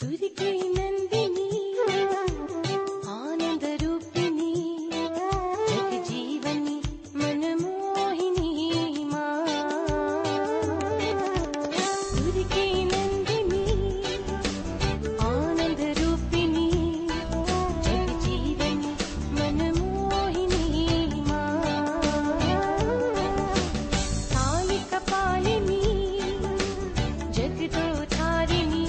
दुर्गे नंदिनी आनंद रूपिणी जग जीवनी मनमोहिनी माँ। दुर्गे नंदिनी आनंद रूपिणी जग जीवनी मनमोहिनी माँ। काली कपालिनी जगतो धारिणी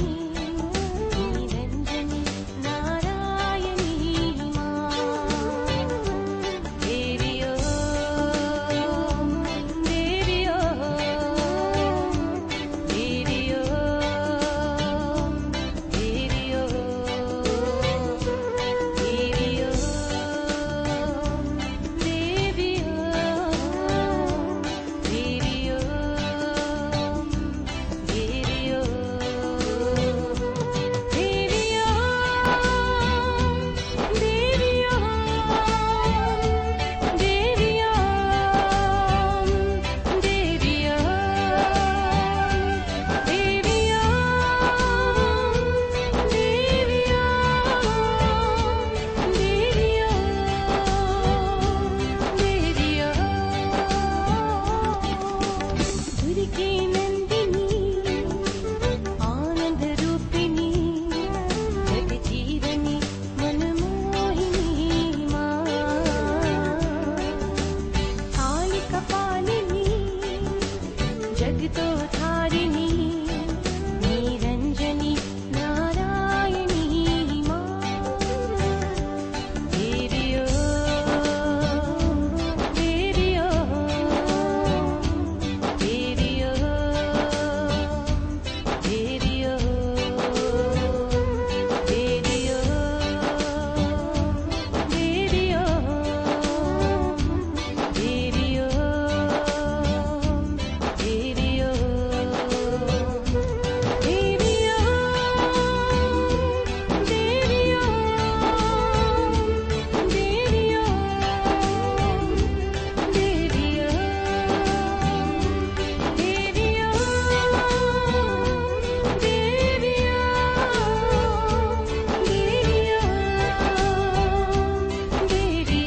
जगतो धारिणी निरंजनी नारायणी माँ। देवी ओम देवी ओम देवी ओम देवी ओम देवी ओम देवी ओम देवी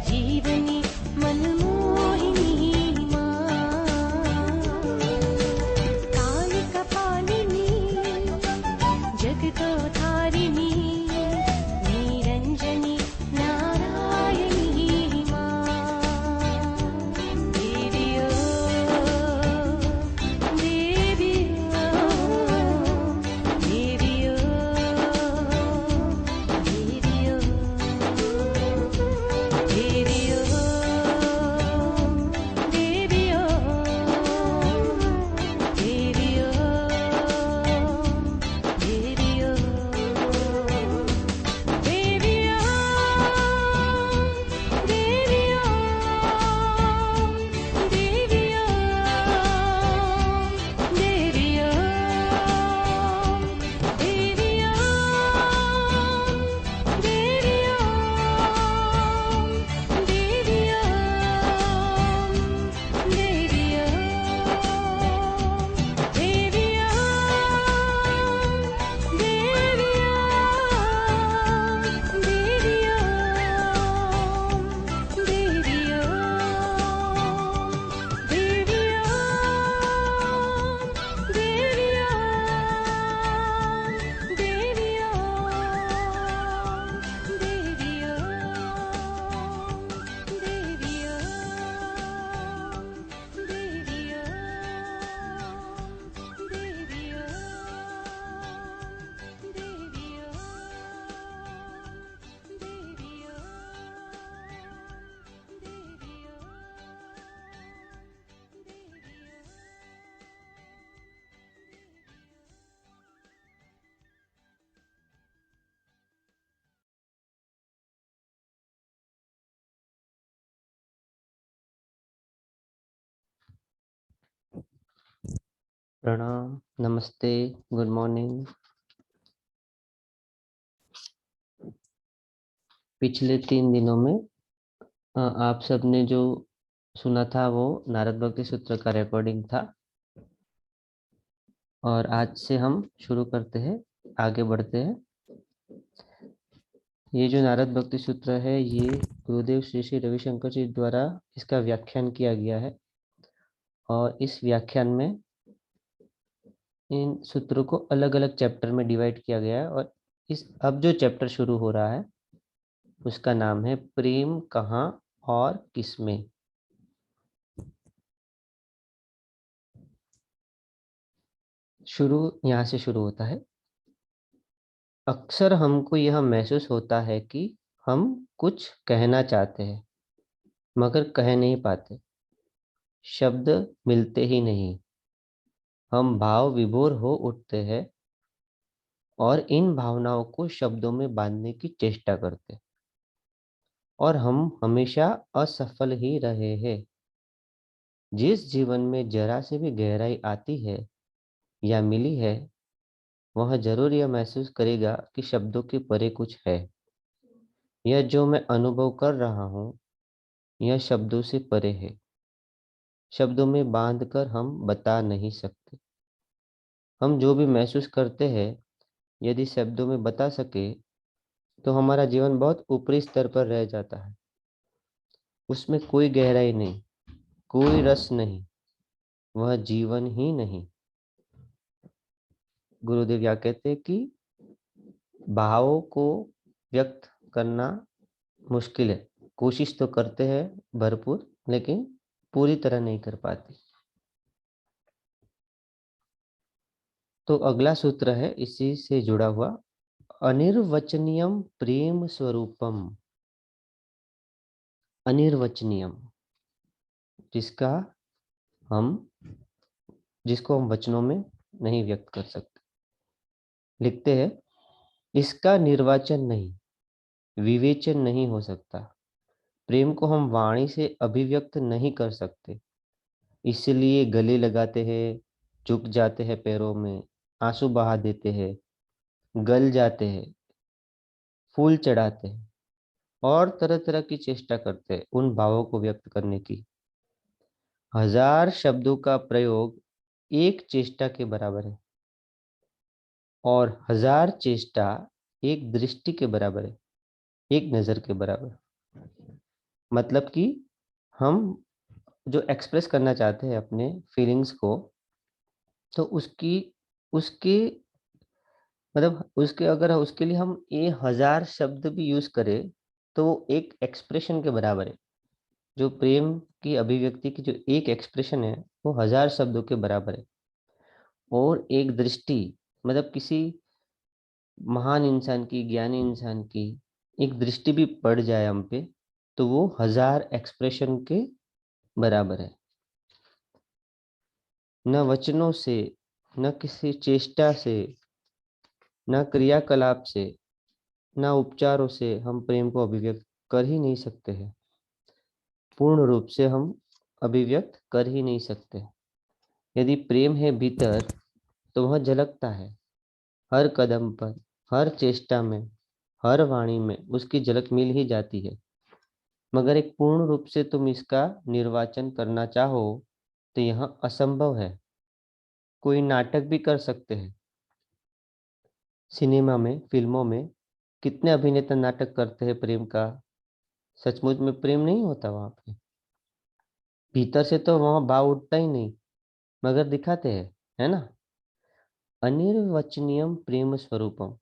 जीवनी मनमोहिनी माँ। काली कपालिनी जगतो धारिणी निरंजनी नारायणी माँ। देवी ओम देवी ओम देवी ओम देवी ओम प्रणाम, नमस्ते, गुड मॉर्निंग। पिछले 3 दिनों में आप सबने जो सुना था वो नारद भक्ति सूत्र का रिकॉर्डिंग था। और आज से हम शुरू करते हैं, आगे बढ़ते हैं। ये जो नारद भक्ति सूत्र है ये गुरुदेव श्री श्री रविशंकर जी द्वारा इसका व्याख्यान किया गया है। और इस व्याख्यान में इन सूत्रों को अलग अलग चैप्टर में डिवाइड किया गया है। और इस अब जो चैप्टर शुरू हो रहा है उसका नाम है प्रेम कहाँ और किसमें। शुरू यहाँ से शुरू होता है। अक्सर हमको यह महसूस होता है कि हम कुछ कहना चाहते हैं मगर कह नहीं पाते, शब्द मिलते ही नहीं। हम भाव विभोर हो उठते हैं और इन भावनाओं को शब्दों में बांधने की चेष्टा करते हैं, और हम हमेशा असफल ही रहे हैं। जिस जीवन में जरा से भी गहराई आती है या मिली है, वह जरूर यह महसूस करेगा कि शब्दों के परे कुछ है। यह जो मैं अनुभव कर रहा हूँ यह शब्दों से परे है। शब्दों में बांधकर हम बता नहीं सकते। हम जो भी महसूस करते हैं यदि शब्दों में बता सके तो हमारा जीवन बहुत ऊपरी स्तर पर रह जाता है। उसमें कोई गहराई नहीं, कोई रस नहीं, वह जीवन ही नहीं। गुरुदेव या कहते हैं कि भावों को व्यक्त करना मुश्किल है। कोशिश तो करते हैं भरपूर, लेकिन पूरी तरह नहीं कर पाते। तो अगला सूत्र है इसी से जुड़ा हुआ, अनिर्वचनीयम प्रेम स्वरूपम। अनिर्वचनीयम, जिसका हम जिसको हम वचनों में नहीं व्यक्त कर सकते। लिखते हैं, इसका निर्वाचन नहीं, विवेचन नहीं हो सकता। प्रेम को हम वाणी से अभिव्यक्त नहीं कर सकते, इसलिए गले लगाते हैं, झुक जाते हैं पैरों में, आंसू बहा देते हैं, गल जाते हैं, फूल चढ़ाते हैं और तरह तरह की चेष्टा करते हैं उन भावों को व्यक्त करने की। हजार शब्दों का प्रयोग एक चेष्टा के बराबर है, और हजार चेष्टा एक दृष्टि के बराबर है, एक नजर के बराबर। मतलब कि हम जो एक्सप्रेस करना चाहते हैं अपने फीलिंग्स को, तो उसकी उसके मतलब उसके अगर उसके लिए हम ये हजार शब्द भी यूज करें तो वो एक एक्सप्रेशन के बराबर है। जो प्रेम की अभिव्यक्ति की जो एक एक्सप्रेशन है वो हजार शब्दों के बराबर है। और एक दृष्टि, मतलब किसी महान इंसान की, ज्ञानी इंसान की एक दृष्टि भी पड़ जाए हम पे, तो वो हजार एक्सप्रेशन के बराबर है। न वचनों से, न किसी चेष्टा से, न क्रियाकलाप से, न उपचारों से हम प्रेम को अभिव्यक्त कर ही नहीं सकते हैं। पूर्ण रूप से हम अभिव्यक्त कर ही नहीं सकते। यदि प्रेम है भीतर तो वह झलकता है। हर कदम पर, हर चेष्टा में, हर वाणी में उसकी झलक मिल ही जाती है। मगर एक पूर्ण रूप से तुम इसका निर्वाचन करना चाहो तो यह असंभव है। कोई नाटक भी कर सकते हैं। सिनेमा में, फिल्मों में कितने अभिनेता नाटक करते हैं प्रेम का। सचमुच में प्रेम नहीं होता वहां पे। भीतर से तो वहां भाव उठता ही नहीं, मगर दिखाते हैं, है ना। अनिर्वचनीयम प्रेम स्वरूपम,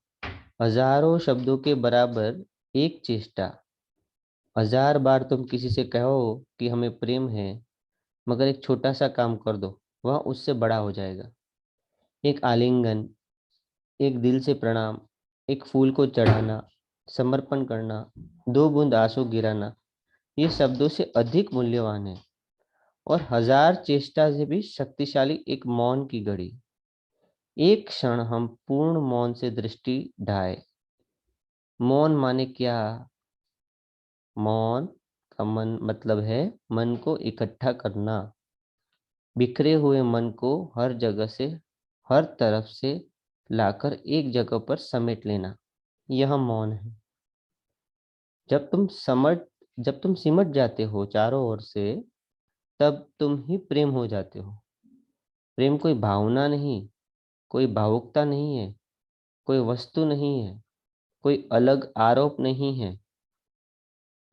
हजारों शब्दों के बराबर एक चेष्टा। हजार बार तुम किसी से कहो कि हमें प्रेम है, मगर एक छोटा सा काम कर दो, वह उससे बड़ा हो जाएगा। एक आलिंगन, एक दिल से प्रणाम, एक फूल को चढ़ाना, समर्पण करना, दो बूंद आंसू गिराना, ये शब्दों से अधिक मूल्यवान है। और हजार चेष्टा से भी शक्तिशाली एक मौन की घड़ी। एक क्षण हम पूर्ण मौन से दृष्टि ढाए। मौन माने क्या? मौन का मन मतलब है मन को इकट्ठा करना। बिखरे हुए मन को हर जगह से, हर तरफ से लाकर एक जगह पर समेट लेना, यह मौन है। जब तुम सिमट जाते हो चारों ओर से, तब तुम ही प्रेम हो जाते हो। प्रेम कोई भावना नहीं, कोई भावुकता नहीं है, कोई वस्तु नहीं है, कोई अलग आरोप नहीं है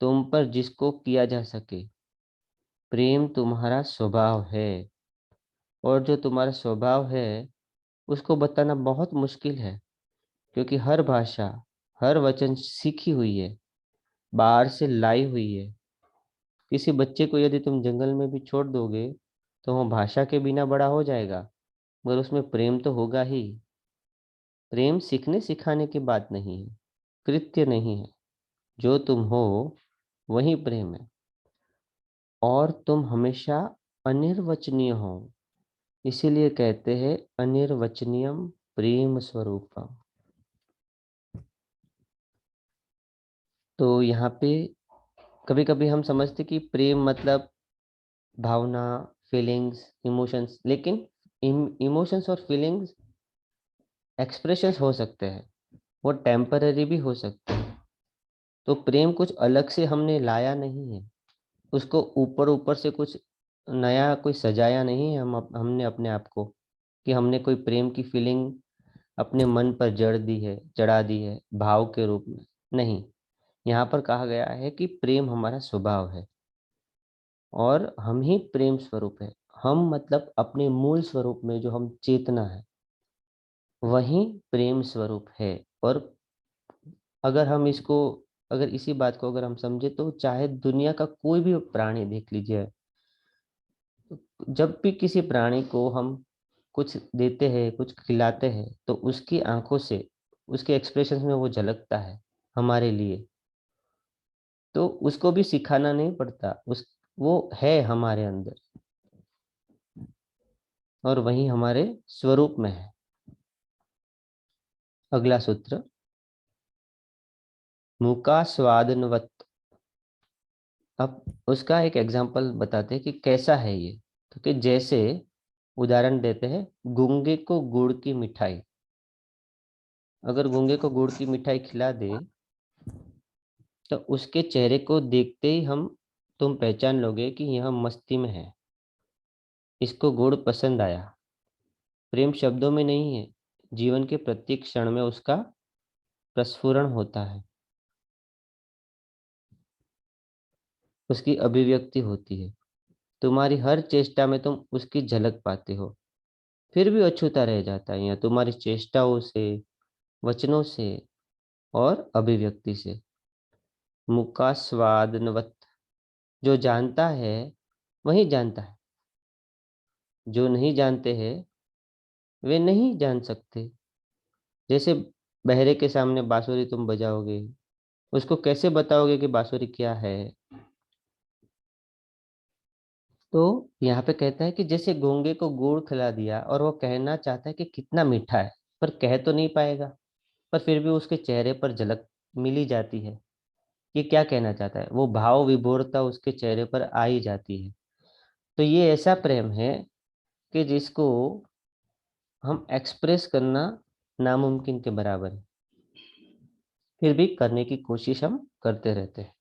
तुम पर जिसको किया जा सके। प्रेम तुम्हारा स्वभाव है, और जो तुम्हारा स्वभाव है उसको बताना बहुत मुश्किल है, क्योंकि हर भाषा, हर वचन सीखी हुई है, बाहर से लाई हुई है। किसी बच्चे को यदि तुम जंगल में भी छोड़ दोगे तो वो भाषा के बिना बड़ा हो जाएगा, मगर उसमें प्रेम तो होगा ही। प्रेम सीखने सिखाने की बात नहीं है, कृत्य नहीं है। जो तुम हो वही प्रेम है, और तुम हमेशा अनिर्वचनीय हो। इसीलिए कहते हैं अनिर्वचनीयम प्रेम स्वरूपम। तो यहाँ पे कभी कभी हम समझते कि प्रेम मतलब भावना, फीलिंग्स, इमोशंस, लेकिन इमोशंस और फीलिंग्स एक्सप्रेशंस हो सकते हैं, वो टेम्पररी भी हो सकते हैं। तो प्रेम कुछ अलग से हमने लाया नहीं है, उसको ऊपर ऊपर से कुछ नया कोई सजाया नहीं है हमने अपने आप को, कि हमने कोई प्रेम की फीलिंग अपने मन पर जड़ दी है, चढ़ा दी है भाव के रूप में। नहीं, यहाँ पर कहा गया है कि प्रेम हमारा स्वभाव है, और हम ही प्रेम स्वरूप है। हम मतलब अपने मूल स्वरूप में जो हम चेतना है, वही प्रेम स्वरूप है। और अगर हम इसको, अगर इसी बात को अगर हम समझे, तो चाहे दुनिया का कोई भी प्राणी देख लीजिए, जब भी किसी प्राणी को हम कुछ देते हैं, कुछ खिलाते हैं, तो उसकी आंखों से, उसके एक्सप्रेशन में वो झलकता है हमारे लिए। तो उसको भी सिखाना नहीं पड़ता, उस वो है हमारे अंदर, और वही हमारे स्वरूप में है। अगला सूत्र, मुका स्वादनवत। अब उसका एक एग्जाम्पल बताते हैं कि कैसा है ये। तो कि जैसे उदाहरण देते हैं, गूंगे को गुड़ की मिठाई। अगर गूंगे को गुड़ की मिठाई खिला दे, तो उसके चेहरे को देखते ही तुम पहचान लोगे कि यह मस्ती में है, इसको गुड़ पसंद आया। प्रेम शब्दों में नहीं है, जीवन के प्रत्येक क्षण में उसका प्रस्फुरण होता है, उसकी अभिव्यक्ति होती है। तुम्हारी हर चेष्टा में तुम उसकी झलक पाते हो, फिर भी अछूता रह जाता है, या तुम्हारी चेष्टाओं से, वचनों से और अभिव्यक्ति से। मुका स्वादनवत। जो जानता है वही जानता है, जो नहीं जानते हैं वे नहीं जान सकते। जैसे बहरे के सामने बांसुरी तुम बजाओगे, उसको कैसे बताओगे कि बांसुरी क्या है। तो यहाँ पे कहता है कि जैसे गूंगे को गुड़ खिला दिया और वो कहना चाहता है कि कितना मीठा है, पर कह तो नहीं पाएगा, पर फिर भी उसके चेहरे पर झलक मिली जाती है। ये क्या कहना चाहता है, वो भाव विभोरता उसके चेहरे पर आ ही जाती है। तो ये ऐसा प्रेम है कि जिसको हम एक्सप्रेस करना नामुमकिन के बराबर है, फिर भी करने की कोशिश हम करते रहते हैं।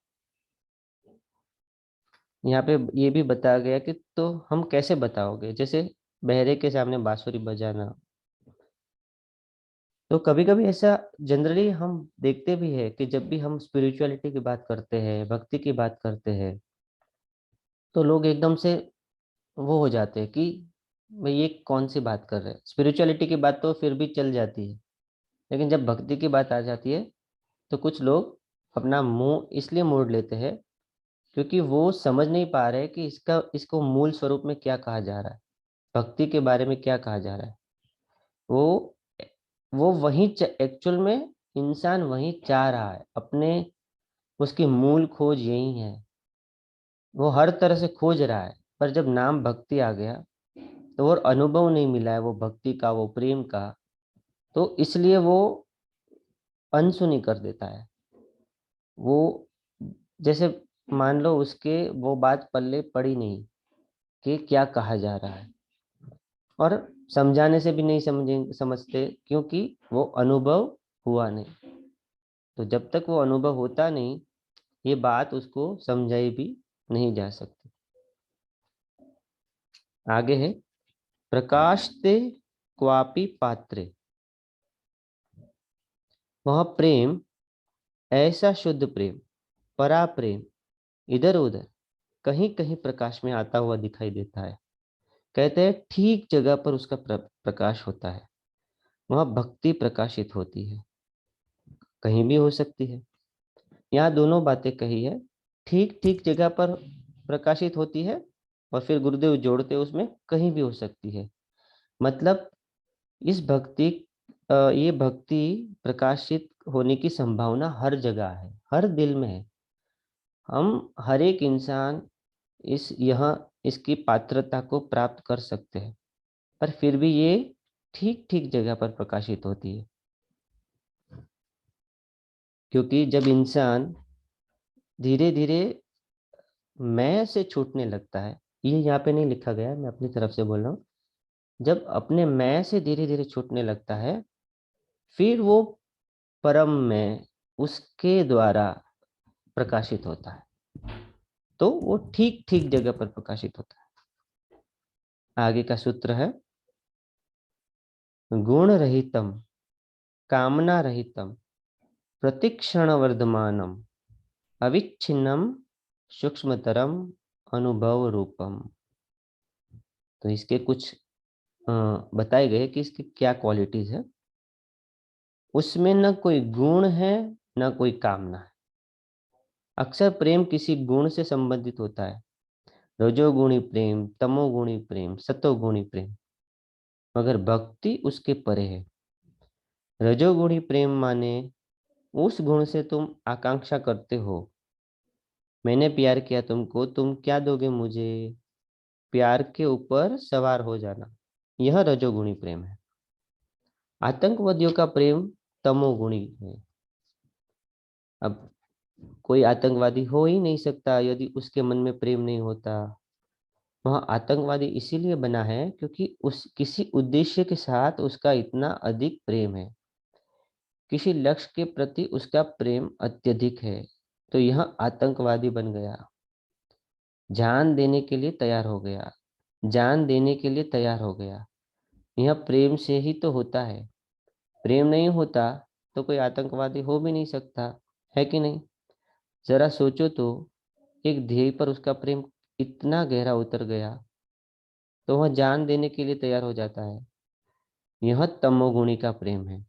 यहाँ पे ये भी बताया गया कि तो हम कैसे बताओगे, जैसे बहरे के सामने बांसुरी बजाना। तो कभी कभी ऐसा जनरली हम देखते भी है कि जब भी हम स्पिरिचुअलिटी की बात करते हैं, भक्ति की बात करते हैं, तो लोग एकदम से वो हो जाते हैं कि भाई ये कौन सी बात कर रहे हैं। स्पिरिचुअलिटी की बात तो फिर भी चल जाती है, लेकिन जब भक्ति की बात आ जाती है, तो कुछ लोग अपना मुंह इसलिए मोड़ लेते हैं क्योंकि वो समझ नहीं पा रहे कि इसको मूल स्वरूप में क्या कहा जा रहा है, भक्ति के बारे में क्या कहा जा रहा है। वो वो वही एक्चुअल में इंसान वही चाह रहा है अपने, उसकी मूल खोज यही है। वो हर तरह से खोज रहा है, पर जब नाम भक्ति आ गया, तो वो अनुभव नहीं मिला है वो भक्ति का, वो प्रेम का, तो इसलिए वो अनसुनी कर देता है। वो जैसे मान लो उसके वो बात पल्ले पड़ी नहीं, कि क्या कहा जा रहा है, और समझाने से भी नहीं समझते, क्योंकि वो अनुभव हुआ नहीं। तो जब तक वो अनुभव होता नहीं, ये बात उसको समझाई भी नहीं जा सकती। आगे है, प्रकाशते क्वापि पात्रे। वह प्रेम, ऐसा शुद्ध प्रेम, परा प्रेम, इधर उधर कहीं कहीं प्रकाश में आता हुआ दिखाई देता है। कहते हैं ठीक जगह पर उसका प्रकाश होता है, वह भक्ति प्रकाशित होती है। कहीं भी हो सकती है, यहाँ दोनों बातें कही है। ठीक ठीक जगह पर प्रकाशित होती है, और फिर गुरुदेव जोड़ते उसमें कहीं भी हो सकती है। मतलब इस भक्ति ये भक्ति प्रकाशित होने की संभावना हर जगह है, हर दिल में है। हम हर एक इंसान यहाँ इसकी पात्रता को प्राप्त कर सकते हैं, पर फिर भी ये ठीक ठीक जगह पर प्रकाशित होती है। क्योंकि जब इंसान धीरे धीरे मैं से छूटने लगता है, ये यहाँ पे नहीं लिखा गया, मैं अपनी तरफ से बोल रहा हूँ। जब अपने मैं से धीरे धीरे छूटने लगता है, फिर वो परम में उसके द्वारा प्रकाशित होता है, तो वो ठीक ठीक जगह पर प्रकाशित होता है। आगे का सूत्र है, गुण रहितम, कामना रहितम, प्रतिक्षण वर्धमानम, अविच्छिन्नम, सूक्ष्मतरम, अनुभव रूपम। तो इसके कुछ बताए गए कि इसकी क्या क्वालिटीज है। उसमें न कोई गुण है, न कोई कामना है। अक्सर प्रेम किसी गुण से संबंधित होता है, रजोगुणी प्रेम, तमोगुणी प्रेम, सतोगुणी प्रेम, मगर भक्ति उसके परे है। रजोगुणी प्रेम माने उस गुण से तुम आकांक्षा करते हो, मैंने प्यार किया तुमको, तुम क्या दोगे मुझे, प्यार के ऊपर सवार हो जाना, यह रजोगुणी प्रेम है। आतंकवादियों का प्रेम तमोगुणी है। अब कोई आतंकवादी हो ही नहीं सकता यदि उसके मन में प्रेम नहीं होता। वह आतंकवादी इसीलिए बना है क्योंकि उस किसी उद्देश्य के साथ उसका इतना अधिक प्रेम है, किसी लक्ष्य के प्रति उसका प्रेम अत्यधिक है, तो यह आतंकवादी बन गया। जान देने के लिए तैयार हो गया, जान देने के लिए तैयार हो गया। यह प्रेम से ही तो होता है। प्रेम नहीं होता तो कोई आतंकवादी हो भी नहीं सकता, है कि नहीं? जरा सोचो तो, एक ध्येय पर उसका प्रेम इतना गहरा उतर गया तो वह जान देने के लिए तैयार हो जाता है। यह तमोगुणी का प्रेम है।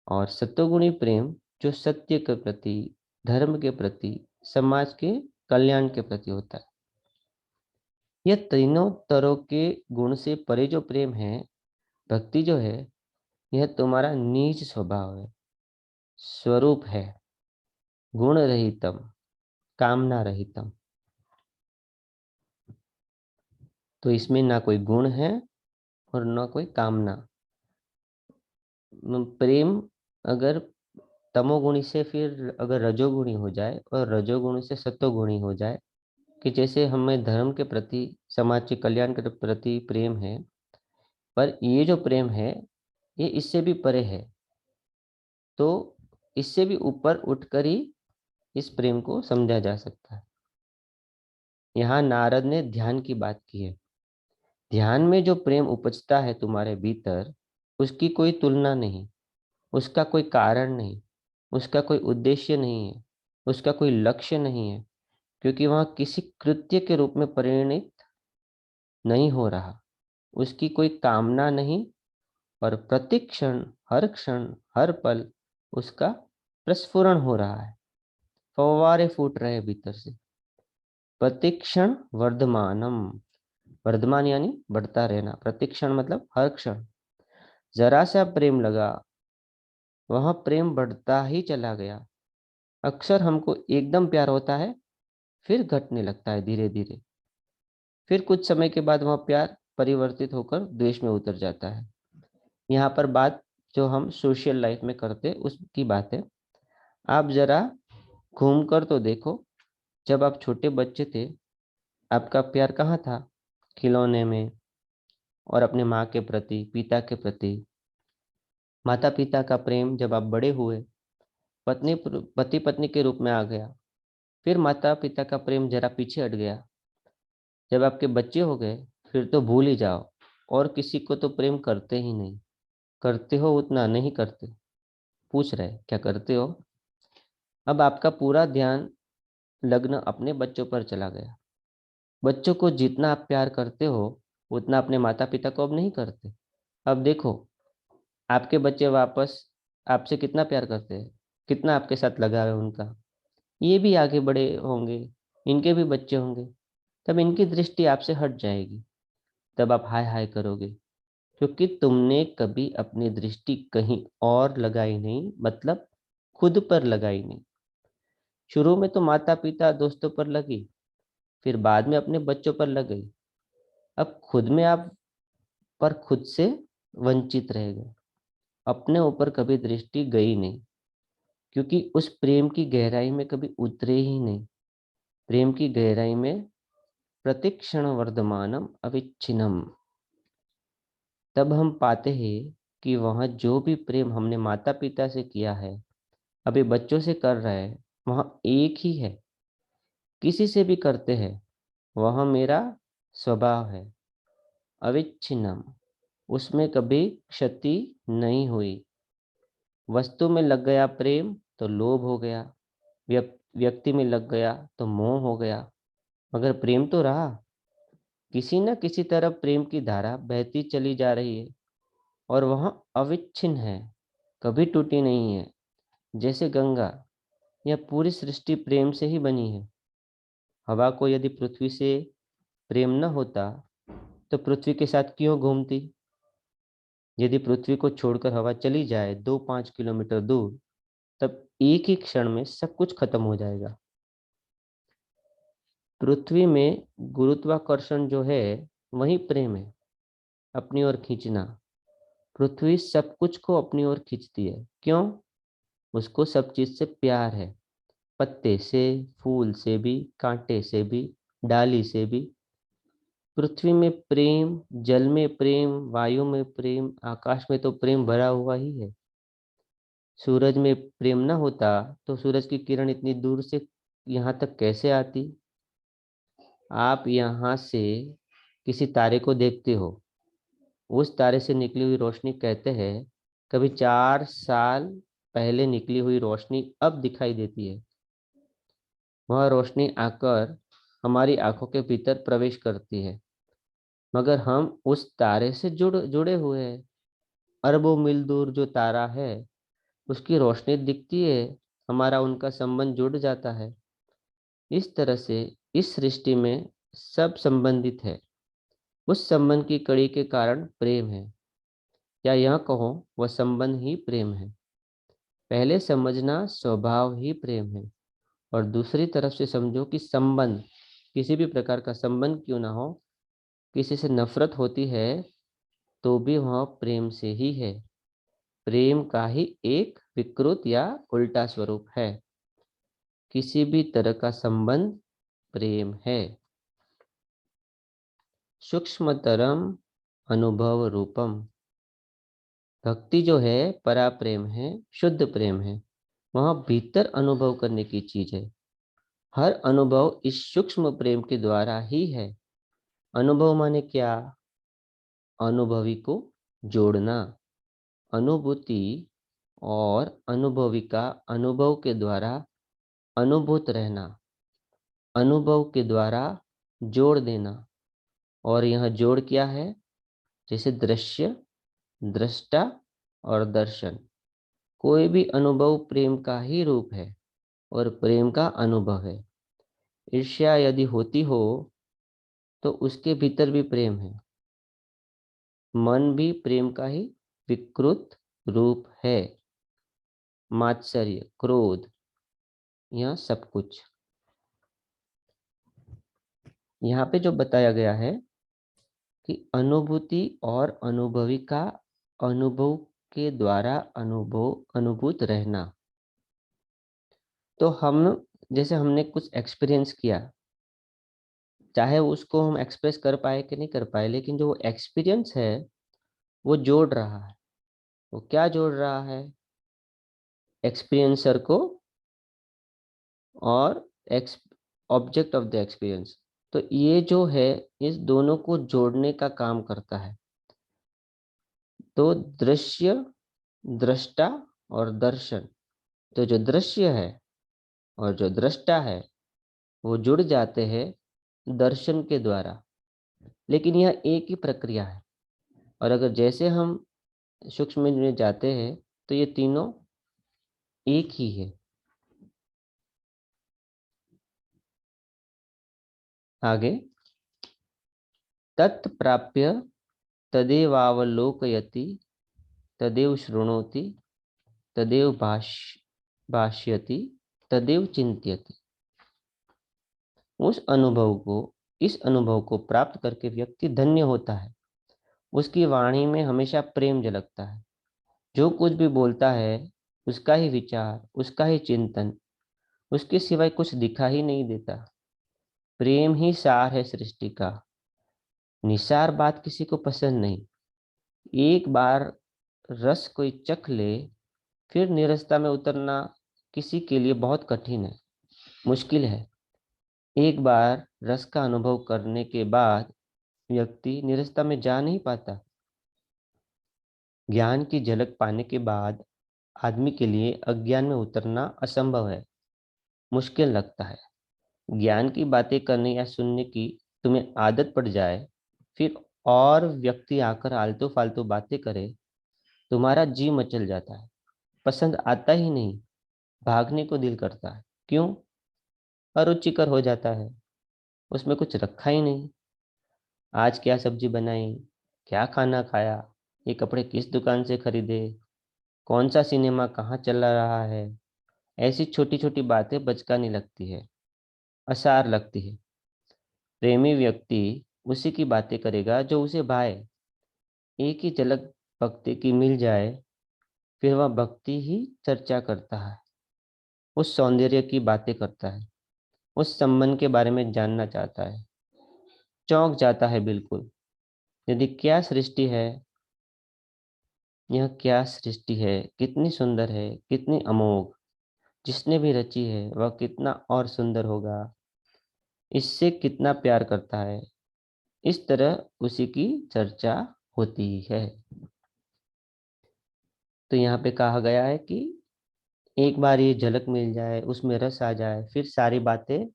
और सत्वगुणी प्रेम जो सत्य के प्रति, धर्म के प्रति, समाज के कल्याण के प्रति होता है। यह तीनों तरह के गुण से परे जो प्रेम है, भक्ति जो है, यह तुम्हारा नीच स्वभाव है, स्वरूप है, गुण रहितम, कामना रहितम। तो इसमें ना कोई गुण है और ना कोई कामना। प्रेम अगर तमोगुणी से फिर अगर रजोगुणी हो जाए और रजोगुणी से सत्वगुणी हो जाए, कि जैसे हमें धर्म के प्रति, समाज के कल्याण के प्रति प्रेम है, पर ये जो प्रेम है ये इससे भी परे है, तो इससे भी ऊपर उठकर ही इस प्रेम को समझा जा सकता है। यहाँ नारद ने ध्यान की बात की है। ध्यान में जो प्रेम उपजता है तुम्हारे भीतर, उसकी कोई तुलना नहीं, उसका कोई कारण नहीं, उसका कोई उद्देश्य नहीं है, उसका कोई लक्ष्य नहीं है, क्योंकि वहाँ किसी कृत्य के रूप में परिणित नहीं हो रहा, उसकी कोई कामना नहीं, और प्रतिक्षण, हर क्षण, हर पल उसका प्रस्फुरण हो रहा है, फव्वारे फूट रहे हैं भीतर से। प्रतिक्षण वर्धमानम, वर्धमान यानी बढ़ता रहना, प्रतिक्षण मतलब हर क्षण। जरा सा प्रेम लगा, वह प्रेम बढ़ता ही चला गया। अक्सर हमको एकदम प्यार होता है, फिर घटने लगता है धीरे धीरे, फिर कुछ समय के बाद वह प्यार परिवर्तित होकर द्वेष में उतर जाता है। यहाँ पर बात जो हम सोशल लाइफ में करते उसकी बात है। आप जरा घूम कर तो देखो, जब आप छोटे बच्चे थे आपका प्यार कहाँ था? खिलौने में और अपने माँ के प्रति, पिता के प्रति। माता पिता का प्रेम जब आप बड़े हुए, पति पत्नी के रूप में आ गया, फिर माता पिता का प्रेम जरा पीछे हट गया। जब आपके बच्चे हो गए, फिर तो भूल ही जाओ, और किसी को तो प्रेम करते ही नहीं। करते हो उतना नहीं करते। पूछ रहे क्या करते हो? अब आपका पूरा ध्यान लग्न अपने बच्चों पर चला गया। बच्चों को जितना आप प्यार करते हो, उतना अपने माता पिता को अब नहीं करते। अब देखो, आपके बच्चे वापस आपसे कितना प्यार करते हैं, कितना आपके साथ लगाव है उनका। ये भी आगे बड़े होंगे, इनके भी बच्चे होंगे, तब इनकी दृष्टि आपसे हट जाएगी। तब आप हाय हाय करोगे, क्योंकि तुमने कभी अपनी दृष्टि कहीं और लगाई नहीं, मतलब खुद पर लगाई नहीं। शुरू में तो माता पिता दोस्तों पर लगी, फिर बाद में अपने बच्चों पर लग गई। अब खुद में आप पर खुद से वंचित रह गए। अपने ऊपर कभी दृष्टि गई नहीं, क्योंकि उस प्रेम की गहराई में कभी उतरे ही नहीं। प्रेम की गहराई में प्रतिक्षण वर्धमानम अविच्छिन्नम। तब हम पाते हैं कि वहाँ जो भी प्रेम हमने माता पिता से किया है, अभी बच्चों से कर रहे हैं, वहाँ एक ही है। किसी से भी करते हैं, वह मेरा स्वभाव है, अविच्छिन्नम। उसमें कभी क्षति नहीं हुई। वस्तु में लग गया प्रेम तो लोभ हो गया, व्यक्ति में लग गया तो मोह हो गया, मगर प्रेम तो रहा। किसी न किसी तरफ प्रेम की धारा बहती चली जा रही है, और वह अविच्छिन्न है, कभी टूटी नहीं है। जैसे गंगा, यह पूरी सृष्टि प्रेम से ही बनी है। हवा को यदि पृथ्वी से प्रेम न होता, तो पृथ्वी के साथ क्यों घूमती? यदि पृथ्वी को छोड़कर हवा चली जाए 2-5 किलोमीटर दूर, तब एक ही क्षण में सब कुछ खत्म हो जाएगा। पृथ्वी में गुरुत्वाकर्षण जो है, वही प्रेम है, अपनी ओर खींचना। पृथ्वी सब कुछ को अपनी ओर खींचती है। क्यों? उसको सब चीज से प्यार है। पत्ते से, फूल से भी, कांटे से भी, डाली से भी। पृथ्वी में प्रेम, जल में प्रेम, वायु में प्रेम, आकाश में तो प्रेम भरा हुआ ही है। सूरज में प्रेम न होता तो सूरज की किरण इतनी दूर से यहाँ तक कैसे आती? आप यहाँ से किसी तारे को देखते हो, उस तारे से निकली हुई रोशनी, कहते हैं कभी 4 साल पहले निकली हुई रोशनी अब दिखाई देती है। वह रोशनी आकर हमारी आंखों के भीतर प्रवेश करती है, मगर हम उस तारे से जुड़े हुए हैं। अरबों मील दूर जो तारा है, उसकी रोशनी दिखती है, हमारा उनका संबंध जुड़ जाता है। इस तरह से इस सृष्टि में सब संबंधित है। उस संबंध की कड़ी के कारण प्रेम है, या यह कहो वह संबंध ही प्रेम है। पहले समझना स्वभाव ही प्रेम है, और दूसरी तरफ से समझो कि संबंध, किसी भी प्रकार का संबंध क्यों ना हो, किसी से नफरत होती है तो भी वह प्रेम से ही है। प्रेम का ही एक विकृत या उल्टा स्वरूप है। किसी भी तरह का संबंध प्रेम है। सूक्ष्मतरम अनुभव रूपम। भक्ति जो है परा प्रेम है, शुद्ध प्रेम है। वह भीतर अनुभव करने की चीज है। हर अनुभव इस सूक्ष्म प्रेम के द्वारा ही है। अनुभव माने क्या? अनुभवी को जोड़ना। अनुभूति और अनुभवी का अनुभव के द्वारा अनुभूत रहना, अनुभव के द्वारा जोड़ देना। और यह जोड़ क्या है? जैसे दृश्य, दृष्टा और दर्शन। कोई भी अनुभव प्रेम का ही रूप है, और प्रेम का अनुभव है। ईर्ष्या यदि होती हो तो उसके भीतर भी प्रेम है। मन भी प्रेम का ही विकृत रूप है। मात्सर्य, क्रोध, यह सब कुछ यहाँ पे जो बताया गया है कि अनुभूति और अनुभवी का अनुभव के द्वारा अनुभूत रहना। तो हम, जैसे हमने कुछ एक्सपीरियंस किया, चाहे उसको हम एक्सप्रेस कर पाए कि नहीं कर पाए, लेकिन जो एक्सपीरियंस है वो जोड़ रहा है। वो क्या जोड़ रहा है? एक्सपीरियंसर को और x object of the experience. तो ये जो है इस दोनों को जोड़ने का काम करता है। तो दृश्य, दृष्टा और दर्शन, तो जो दृश्य है और जो दृष्टा है वो जुड़ जाते हैं दर्शन के द्वारा। लेकिन यह एक ही प्रक्रिया है, और अगर जैसे हम सूक्ष्म में जाते हैं तो ये तीनों एक ही है। आगे, तत्प्राप्य तदेवावलोकयति तदेव शृणोति तदेव भाष्यति तदेव चिंत्यति। इस अनुभव को प्राप्त करके व्यक्ति धन्य होता है। उसकी वाणी में हमेशा प्रेम झलकता है। जो कुछ भी बोलता है उसका ही विचार, उसका ही चिंतन, उसके सिवाय कुछ दिखा ही नहीं देता। प्रेम ही सार है सृष्टि का। निसार बात किसी को पसंद नहीं। एक बार रस कोई चख ले, फिर निरसता में उतरना किसी के लिए बहुत कठिन है, मुश्किल है। एक बार रस का अनुभव करने के बाद व्यक्ति निरसता में जा नहीं पाता। ज्ञान की झलक पाने के बाद आदमी के लिए अज्ञान में उतरना असंभव है, मुश्किल लगता है। ज्ञान की बातें करने या सुनने की तुम्हें आदत पड़ जाए, फिर और व्यक्ति आकर आलतू फालतू बातें करे, तुम्हारा जी मचल जाता है। पसंद आता ही नहीं, भागने को दिल करता है। क्यों? अरुचिकर हो जाता है, उसमें कुछ रखा ही नहीं। आज क्या सब्जी बनाई, क्या खाना खाया, ये कपड़े किस दुकान से खरीदे, कौन सा सिनेमा कहाँ चल रहा है, ऐसी छोटी छोटी बातें बचकानी लगती है, असार लगती है। प्रेमी व्यक्ति उसी की बातें करेगा जो उसे भाए। एक ही झलक भक्ति की मिल जाए, फिर वह भक्ति ही चर्चा करता है, उस सौंदर्य की बातें करता है, उस संबंध के बारे में जानना चाहता है, चौंक जाता है बिल्कुल। यदि क्या सृष्टि है, यह क्या सृष्टि है, कितनी सुंदर है, कितनी अमोघ। जिसने भी रची है वह कितना और सुंदर होगा, इससे कितना प्यार करता है। इस तरह उसी की चर्चा होती है। तो यहाँ पे कहा गया है कि एक बार ये झलक मिल जाए, उसमें रस आ जाए, फिर सारी बातें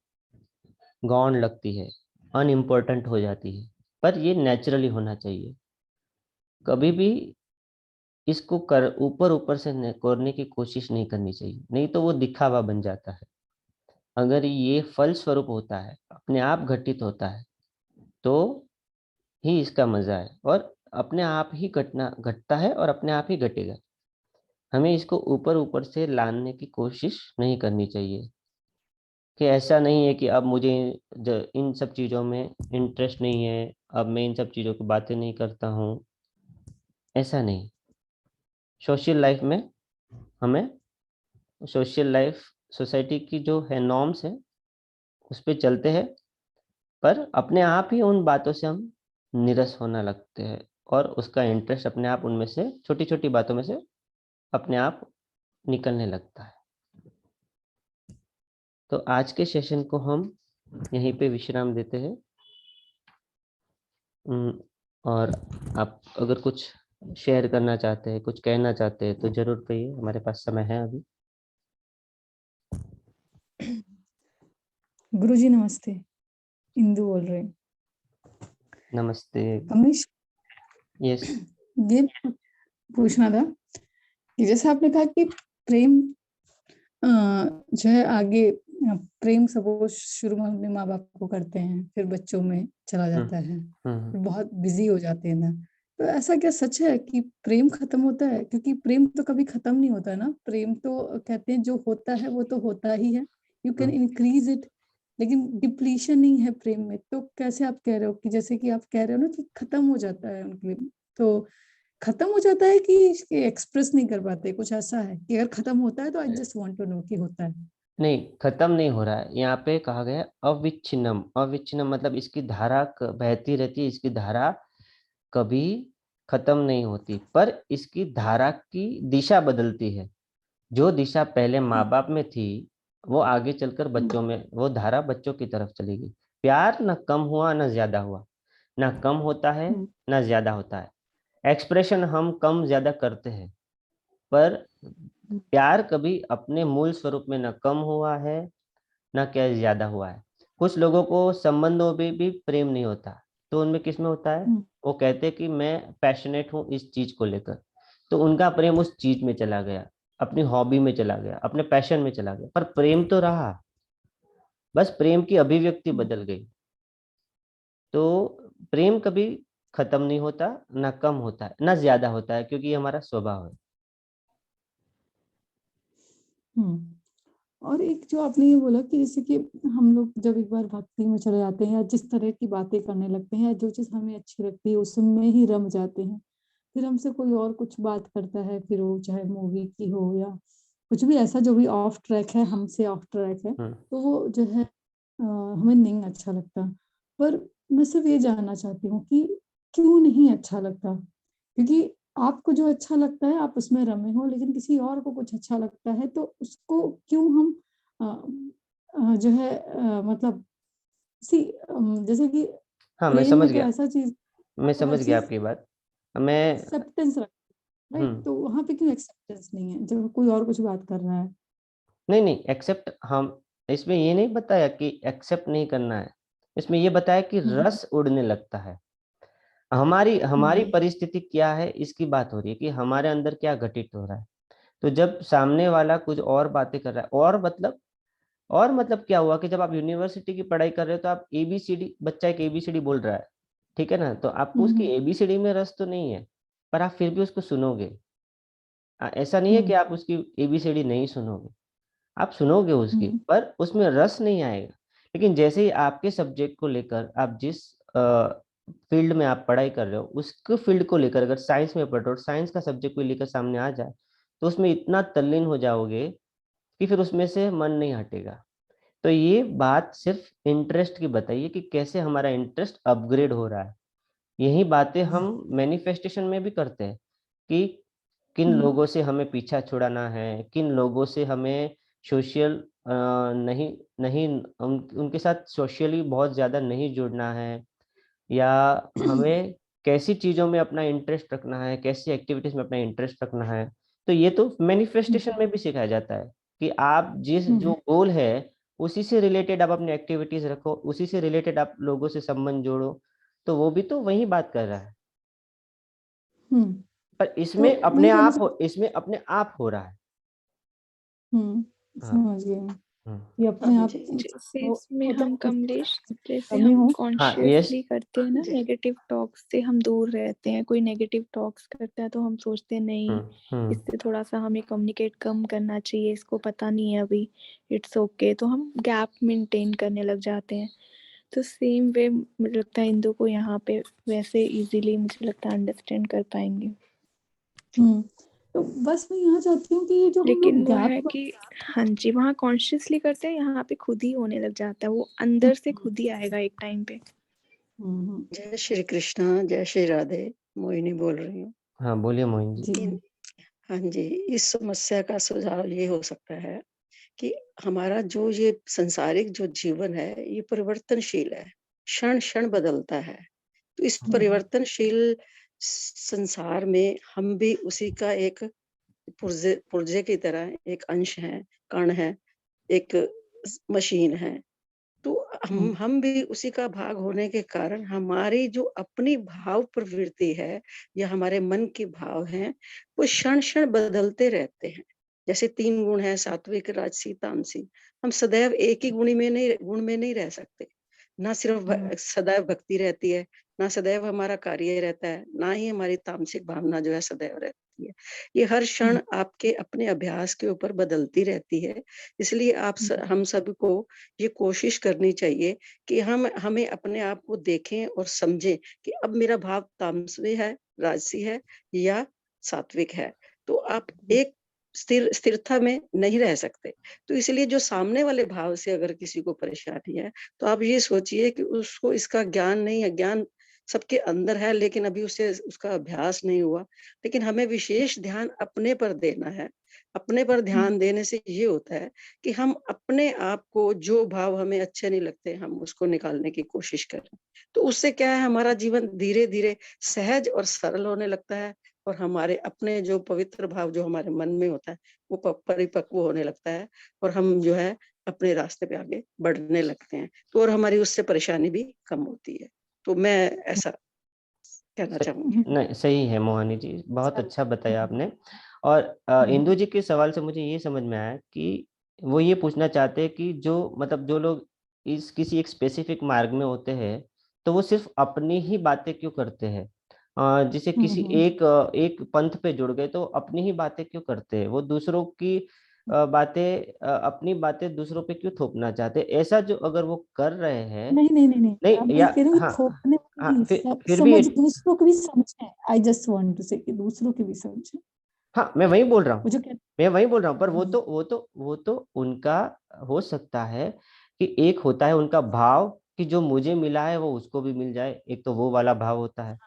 गौण लगती है, अनइम्पोर्टेंट हो जाती है। पर ये नेचुरली होना चाहिए। कभी भी इसको कर ऊपर ऊपर से करने की कोशिश नहीं करनी चाहिए, नहीं तो वो दिखावा बन जाता है। अगर ये फल स्वरूप होता है, अपने आप घटित होता है, तो ही इसका मजा है। और अपने आप ही घटता है और अपने आप ही घटेगा। हमें इसको ऊपर ऊपर से लाने की कोशिश नहीं करनी चाहिए कि ऐसा नहीं है कि अब मुझे इन सब चीज़ों में इंटरेस्ट नहीं है, अब मैं इन सब चीज़ों की बातें नहीं करता हूँ। ऐसा नहीं। सोशल लाइफ में हमें सोशल लाइफ, सोसाइटी की जो है नॉर्म्स है उस पे चलते हैं, पर अपने आप ही उन बातों से हम निरस होना लगते हैं, और उसका इंटरेस्ट अपने आप उनमें से छोटी छोटी बातों में से अपने आप निकलने लगता है। तो आज के सेशन को हम यहीं पे विश्राम देते हैं। और आप अगर कुछ शेयर करना चाहते हैं, कुछ कहना चाहते हैं तो जरूर कहिए, हमारे पास समय है अभी। गुरुजी नमस्ते, इंदु बोल रहे हैं। नमस्ते। कमलेश, यस। ये पूछना था कि जैसे आपने कहा कि प्रेम जो है आगे प्रेम सपोज शुरू में अपने माँ बाप को करते हैं, फिर बच्चों में चला जाता है, फिर बहुत बिजी हो जाते हैं ना। तो ऐसा क्या सच है कि प्रेम खत्म होता है? क्योंकि प्रेम तो कभी खत्म नहीं होता है ना। प्रेम तो कहते हैं जो होता है वो तो होता ही है, यू कैन इंक्रीज इट, लेकिन डिप्लीशन नहीं है प्रेम में। तो कैसे आप कह रहे हो कि जैसे कि आप कह रहे हो ना कि खत्म हो जाता है उनके लिए, तो खत्म हो जाता है कि एक्सप्रेस नहीं कर पाते? कुछ ऐसा है कि अगर खत्म होता है तो I just want to know कि होता है। नहीं, खत्म नहीं हो रहा है। यहाँ पे कहा गया है अविच्छिन्नम। अविच्छिन्नम मतलब इसकी धारा बहती रहती है, इसकी धारा कभी खत्म नहीं होती, पर इसकी धारा की दिशा बदलती है। जो दिशा पहले माँ बाप में थी, वो आगे चलकर बच्चों में, वो धारा बच्चों की तरफ चलेगी। प्यार न कम हुआ न ज्यादा हुआ, ना कम होता है ना ज्यादा होता है। एक्सप्रेशन हम कम ज्यादा करते हैं, पर प्यार कभी अपने मूल स्वरूप में न कम हुआ है ना क्या ज्यादा हुआ है। कुछ लोगों को संबंधों में भी प्रेम नहीं होता, तो उनमें किस में होता है? वो कहते हैं कि मैं पैशनेट हूँ इस चीज को लेकर, तो उनका प्रेम उस चीज में चला गया, अपनी हॉबी में चला गया, अपने पैशन में चला गया, पर प्रेम तो रहा, बस प्रेम की अभिव्यक्ति बदल गई। तो प्रेम कभी खत्म नहीं होता, ना कम होता है ना ज्यादा होता है, क्योंकि ये हमारा स्वभाव है। और एक जो आपने ये बोला कि जैसे कि हम लोग जब एक बार भक्ति में चले जाते हैं या जिस तरह की बातें करने लगते हैं, जो चीज हमें अच्छी लगती है उसमें ही रम जाते हैं, फिर हमसे कोई और कुछ बात करता है, फिर वो चाहे मूवी की हो या कुछ भी ऐसा जो भी ऑफ ट्रैक है, हमसे ऑफ ट्रैक है, हम्म तो वो जो है हमें नहीं अच्छा लगता। पर मैं सिर्फ ये जानना चाहती हूँ कि क्यों नहीं अच्छा लगता? क्योंकि आपको जो अच्छा लगता है आप उसमें रमे हो, लेकिन किसी और को कुछ अच्छा लगता है तो उसको क्यों हम जो है मतलब जैसे कि हाँ, मैं प्रेम समझ में तो गया, ऐसा चीज मैं हर समझ गया चीज आपकी बात। मैं एक्सेप्टेंस रख, राइट? हम्म तो वहां पे क्यों एक्सेप्टेंस नहीं है जब कोई और कुछ बात कर रहा है? नहीं नहीं, एक्सेप्ट हम, इसमें ये नहीं बताया कि एक्सेप्ट नहीं करना है, इसमें ये बताया कि हम्म रस उड़ने लगता है। हमारी हमारी हम्म परिस्थिति क्या है, इसकी बात हो रही है कि हमारे अंदर क्या घटित हो रहा है। तो जब सामने वाला कुछ और बातें कर रहा है, और मतलब क्या हुआ कि जब आप यूनिवर्सिटी की पढ़ाई कर रहे हो, तो आप एबीसीडी, बच्चा एक एबीसीडी बोल रहा है, ठीक है ना, तो आपको उसकी हम्म एबीसीडी में रस तो नहीं है, पर आप फिर भी उसको सुनोगे। ऐसा नहीं है कि हम्म आप उसकी एबीसीडी नहीं सुनोगे, आप सुनोगे उसकी, हम्म पर उसमें रस नहीं आएगा। लेकिन जैसे ही आपके सब्जेक्ट को लेकर, आप जिस फील्ड में आप पढ़ाई कर रहे हो, उसको फील्ड को लेकर, अगर साइंस में पढ़ रहे हो, साइंस का सब्जेक्ट को लेकर सामने आ जाए, तो उसमें इतना तल्लीन हो जाओगे कि फिर उसमें से मन नहीं हटेगा। तो ये बात सिर्फ इंटरेस्ट की बताइए कि कैसे हमारा इंटरेस्ट अपग्रेड हो रहा है। यही बातें हम मैनिफेस्टेशन में भी करते हैं कि किन हम्म लोगों से हमें पीछा छुड़ाना है, किन लोगों से हमें सोशल नहीं नहीं उनके साथ सोशली बहुत ज्यादा नहीं जुड़ना है, या हमें कैसी चीजों में अपना इंटरेस्ट रखना है, कैसी एक्टिविटीज में अपना इंटरेस्ट रखना है। तो ये तो हम्म मैनिफेस्टेशन में भी सिखाया जाता है कि आप जिस जो हम्म गोल है, उसी से रिलेटेड आप अपनी एक्टिविटीज रखो, उसी से रिलेटेड आप लोगों से संबंध जोड़ो। तो वो भी तो वही बात कर रहा है, हम्म। पर तो इसमें मैं अपने जानना आप हो, चाहती इसमें अपने आप हो रहा है। हाँ। समझ गई मैं। हम्म, ये अपने आप जैसे वो इसमें मतलब हम कमलेश, जैसे कमी हम हो। हाँ, यस। कॉन्शियसली करते हैं ना, नेगेटिव टॉक्स से हम दूर रहते हैं। कोई नेगेटिव टॉक्स करता है तो हम सोचते हैं नहीं, हम्म इससे थोड़ा सा हमें कम्युनिकेट कम करना चाहिए, इसको पता नहीं है अभी, इट्स ओके, तो हम गैप मेंटेन करने लग जाते हैं। तो सेम वे मुझे लगता है इंदु को यहाँ पे वैसे इजीली मुझे लगता है अंडरस्टैंड कर पाएंगे। तो बस मैं यहाँ चाहती हूँ कि ये जो हम लेकिन लोग वो गैप है कि हाँ जी, वहाँ कॉन्शियसली करते हैं, यहाँ पे खुद ही होने लग जाता है, वो अंदर से खुद ही आएगा एक टाइम पे। जय श्री कृष्णा, जय श्री राधे। मोहिनी बोल रही हूँ। हाँ, बोलिए मोहिन जी। जी हाँ जी, इस समस्या का सुझाव ये हो सकता है कि हमारा जो ये संसारिक जो जीवन है, ये परिवर्तनशील है, क्षण क्षण बदलता है। तो इस परिवर्तनशील संसार में हम भी उसी का एक पुर्जे पुर्जे की तरह एक अंश है, कण है, एक मशीन है। तो हम भी उसी का भाग होने के कारण हमारी जो अपनी भाव प्रवृत्ति है या हमारे मन के भाव हैं, वो क्षण क्षण बदलते रहते हैं। जैसे 3 गुण है, सात्विक, राजसी, तामसी। हम सदैव एक ही गुण में नहीं रह सकते। ना सिर्फ सदैव भक्ति रहती है, ना सदैव हमारा कार्य रहता है, ना ही हमारी तामसिक भावना जो है सदैव रहती है। ये हर क्षण आपके अपने अभ्यास के ऊपर बदलती रहती है। इसलिए हम सबको ये कोशिश करनी चाहिए कि हमें अपने आप को देखें और समझें कि अब मेरा भाव तामसी है, राजसी है या सात्विक है। तो आप एक स्थिरता में नहीं रह सकते। तो इसलिए जो सामने वाले भाव से अगर किसी को परेशानी है, तो आप ये सोचिए कि उसको इसका ज्ञान नहीं है, ज्ञान सबके अंदर है, लेकिन अभी उसे उसका अभ्यास नहीं हुआ। लेकिन हमें विशेष ध्यान अपने पर देना है। अपने पर ध्यान देने से ये होता है कि हम अपने आप को, जो भाव हमें अच्छे नहीं लगते, हम उसको निकालने की कोशिश करें। तो उससे क्या है, हमारा जीवन धीरे धीरे सहज और सरल होने लगता है, और हमारे अपने जो पवित्र भाव जो हमारे मन में होता है, वो परिपक्व होने लगता है, और हम जो है अपने रास्ते पे आगे बढ़ने लगते हैं। तो और हमारी उससे परेशानी भी कम होती है। तो मैं ऐसा कहना चाहूंगी। नहीं, सही है मोहानी जी, बहुत अच्छा बताया आपने। और इंदु जी के सवाल से मुझे ये समझ में आया कि वो ये पूछना चाहते हैं कि जो मतलब जो लोग इस किसी एक स्पेसिफिक मार्ग में होते हैं, तो वो सिर्फ अपनी ही बातें क्यों करते हैं। जैसे किसी एक पंथ पे जुड़ गए तो अपनी ही बातें क्यों करते हैं, वो दूसरों की अपनी बातें दूसरों पे क्यों थोपना चाहते हैं। ऐसा जो अगर वो कर रहे हैं, नहीं नहीं नहीं नहीं, नहीं मैं या कह रही हूँ हाँ, थोपने हाँ, नहीं, फिर भी समझ, दूसरों को भी समझें। आई जस्ट वांट टू से कि दूसरों की भी समझें। हाँ, मैं वही बोल रहा वो हूँ, जो कहते मैं वही बोल रहा हूँ, पर हैं। वो तो उनका हो सकता है कि एक होता है उनका भाव कि जो मुझे मिला है वो उसको भी मिल जाए, एक तो वो वाला भाव होता है।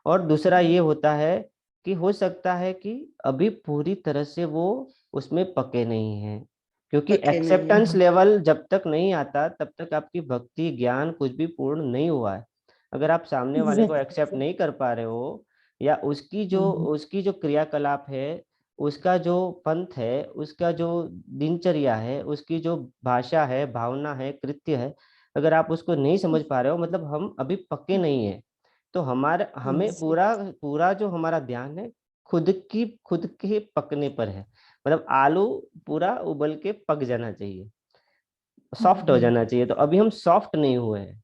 और दूसरा ये होता है कि हो सकता है कि अभी पूरी तरह से वो उसमें पके नहीं हैं, क्योंकि पक्के नहीं है। एक्सेप्टेंस लेवल जब तक नहीं आता तब तक आपकी भक्ति ज्ञान कुछ भी पूर्ण नहीं हुआ है। अगर आप सामने वाले को एक्सेप्ट एग्जैक्टली। नहीं कर पा रहे हो, या उसकी जो क्रियाकलाप है, उसका जो पंथ है, उसका जो दिनचर्या है, उसकी जो भाषा है, भावना है, कृत्य है, अगर आप उसको नहीं समझ पा रहे हो, मतलब हम अभी पक्के नहीं है। तो हमें पूरा पूरा जो हमारा ध्यान है खुद के पकने पर है। मतलब आलू पूरा उबल के पक जाना चाहिए, सॉफ्ट हो जाना चाहिए। तो अभी हम सॉफ्ट नहीं हुए हैं,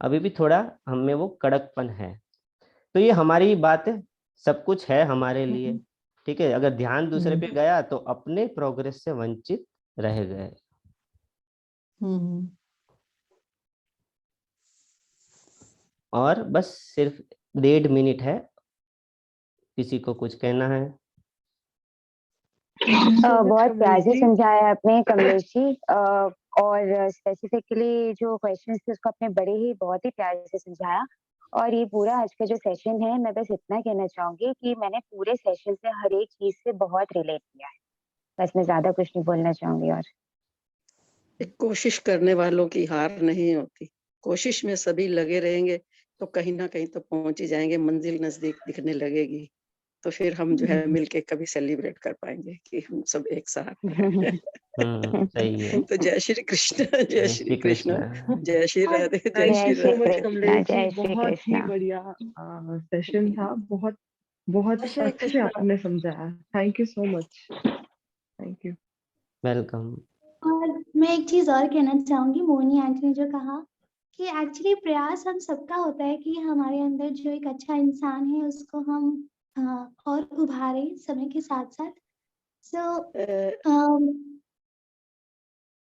अभी भी थोड़ा हम में वो कड़कपन है। तो ये हमारी बात है, सब कुछ है हमारे लिए। ठीक है, अगर ध्यान दूसरे पे गया तो अपने प्रोग्रेस से वंचित रह गए। और बस सिर्फ 1.5 मिनट है, किसी को कुछ कहना है। बहुत प्यार से समझाया आपने कमलेश जी। और स्पेसिफिकली जो क्वेश्चन थे उसको आपने बड़े ही बहुत ही प्यार से समझाया। और ये पूरा आज का जो सेशन है, मैं बस इतना कहना चाहूंगी कि मैंने पूरे सेशन से हर एक चीज से बहुत रिलेट किया है। बस मैं ज्यादा कुछ नहीं बोलना चाहूंगी। और कोशिश करने वालों की हार नहीं होती। कोशिश में सभी लगे रहेंगे तो कहीं ना कहीं तो पहुंच ही जाएंगे, मंजिल नजदीक दिखने लगेगी। तो फिर हम जो है मिलके कभी सेलिब्रेट कर पाएंगे कि हम सब एक साथ हैं। सही है। तो जय श्री कृष्ण, जय जय श्री श्री कृष्ण, कृष्ण। जय श्री राधे, जय जय श्री श्री राधे। कृष्ण, कमलेश जी, जय श्री बहुत ही कृष्ण। बढ़िया सेशन था। बहुत बहुत श्री अच्छे कृष्ण। आपने समझाया। Thank you so much. Thank you. Welcome. और मैं एक चीज और कहना चाहूंगी, मोहिनी आंटी ने जो कहा कि एक्चुअली प्रयास हम सबका होता है कि हमारे अंदर जो एक अच्छा इंसान है उसको हम और उभारे समय के साथ साथ। सो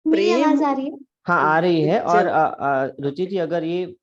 मेरी प्रेम आवाज आ रही है? हाँ, आ रही है। और जब रुचि जी, अगर ये